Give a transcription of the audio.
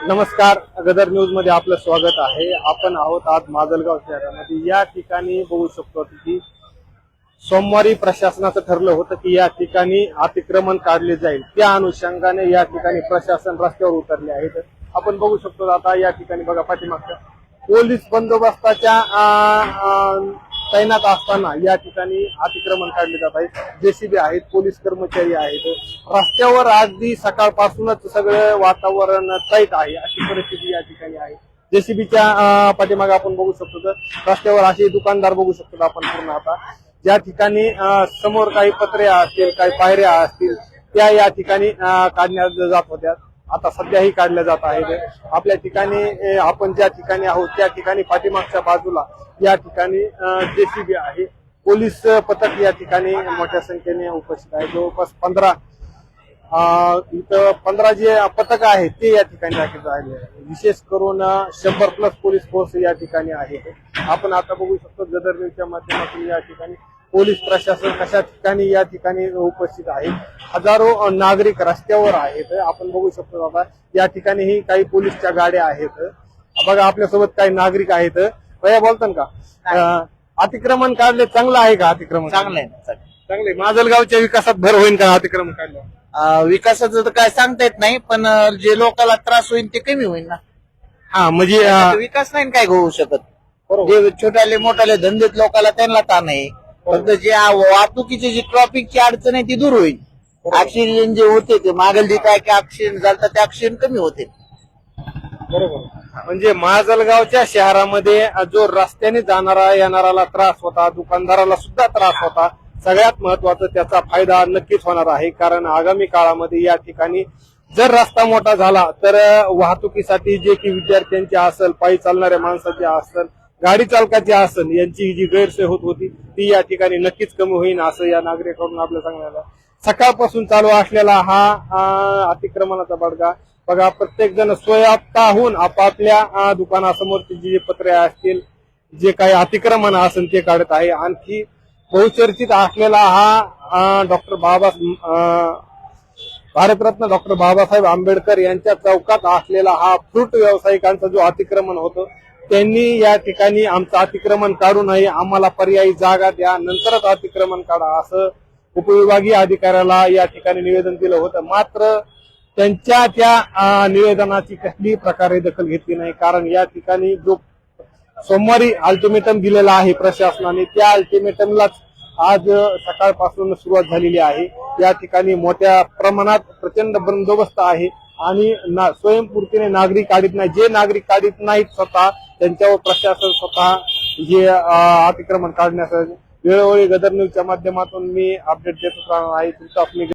नमस्कार, गदर न्यूज मध्ये आपलं स्वागत आहे। आपण आहोत आज माजलगाव शहरामध्ये। या ठिकाणी बघू शकतो की सोमवारी प्रशासनाचं ठरलं होतं की या ठिकाणी अतिक्रमण काढले जाईल। त्या अनुषंगाने या ठिकाणी प्रशासन रस्त्यावर उतरले आहेत। आपण बघू शकतो आता या ठिकाणी बघा पाठीमागच्या पोलीस बंदोबस्ताच्या तैनात असताना या ठिकाणी अतिक्रमण काढले जात आहे। जेसीबी आहेत, पोलीस कर्मचारी आहेत। रस्त्यावर अगदी सकाळपासूनच सगळं वातावरण टाईट आहे अशी परिस्थिती या ठिकाणी आहे। जेसीबीच्या पाठीमागे आपण बघू शकतो तर रस्त्यावर असे दुकानदार बघू शकतो आपण पूर्ण आता। ज्या ठिकाणी समोर काही पत्रे असतील, काही पायऱ्या असतील त्या या ठिकाणी काढण्यात जात होत्या। आता सध्याही काढल्या जात आहेत। आपल्या ठिकाणी आपण ज्या ठिकाणी आहोत त्या ठिकाणी पाठीमागच्या बाजूला या ठिकाणी जेसीबी आहे, पोलीस पथक या ठिकाणी मोठ्या संख्येने उपस्थित आहे। जवळपास 15 जे पथक आहेत ते या ठिकाणी दाखल झाले आहे। विशेष करून 100+ पोलीस फोर्स या ठिकाणी आहे। आपण आता बघू शकतो गदर न्यूजच्या माध्यमातून या ठिकाणी पोलीस प्रशासन कशा ठिकाणी या ठिकाणी उपस्थित आहे। हजारो नागरिक रस्त्यावर आहेत। आपण बघू शकतो बाबा या ठिकाणी ही काही पोलीसच्या गाड्या आहेत। बघा आपल्यासोबत काही नागरिक आहेत। भैया बोलतान का? अतिक्रमण काढले चांगलं आहे का? अतिक्रमण चांगलं आहे चांगले माजलगावच्या विकासात भर होईल का अतिक्रमण काढलं? विकासाचं तर काय सांगता येत नाही, पण जे लोकांना त्रास होईल ते कमी होईल ना। हा म्हणजे विकास नाही काय होऊ शकत। बरोबर. जे छोट्याले मोठ्याले धंदेत लोकांना त्यांना ताण आहे, फक्त जे वाहतुकीची जी ट्रॉफिकची अडचण आहे ती दूर होईल। ऍक्सिडेंट जे होते ते मागल काय की ऍक्सिडेंट झाला ते ऍक्सिडेंट कमी होते। बरोबर. म्हणजे माजलगावच्या शहरामध्ये जो रस्त्याने जाणारा येणाराला त्रास होता, दुकानदाराला सुद्धा त्रास होता, सगळ्यात महत्वाचं त्याचा फायदा नक्कीच होणार आहे। कारण आगामी काळामध्ये या ठिकाणी जर रस्ता मोठा झाला तर वाहतुकीसाठी जे की विद्यार्थ्यांचे असेल, पायी चालणाऱ्या माणसाचे असेल, गाडी चालकाची असेल, यांची जी गैरसोय होत होती ती या ठिकाणी नक्कीच कमी होईल असं या नागरिकांकडून आपल्याला सांगण्यात सकाळपासून चालू असलेला हा अतिक्रमणाचा बडगा बघा। प्रत्येक जण स्वतःहून आपापल्या दुकानासमोरचे जे पत्रे असतील, जे काही अतिक्रमण असेल ते काढत आहे। आणखी बहुचर्चित असलेला हा भारतरत्न डॉक्टर बाबासाहेब आंबेडकर यांच्या चौकात असलेला हा फ्रूट व्यावसायिकांचा जो अतिक्रमण होतं, त्यांनी या ठिकाणी आमचं अतिक्रमण काढू नये, आम्हाला पर्यायी जागा द्या, नंतरच अतिक्रमण काढा असं उपविभागीय अधिकाऱ्याला या ठिकाणी निवेदन दिलं होतं। मात्र त्यांच्या त्या निवेदनाची कसलीही प्रकारे दखल घेतली नाही। कारण या ठिकाणी जो सोमवारी अल्टिमेटम दिलेला आहे प्रशासनाने, त्या अल्टिमेटमलाच आज सकाळपासून सुरुवात झालेली आहे। या ठिकाणी मोठ्या प्रमाणात प्रचंड बंदोबस्त आहे आणि स्वयंपूर्तीने नागरिक काढत नाही। जे नागरिक काढत नाहीत स्वतः त्यांच्यावर प्रशासन स्वतः जे अतिक्रमण काढण्यासाठी वेळोवेळी गदर न्यूजच्या माध्यमातून मी अपडेट देत राहणार आहे।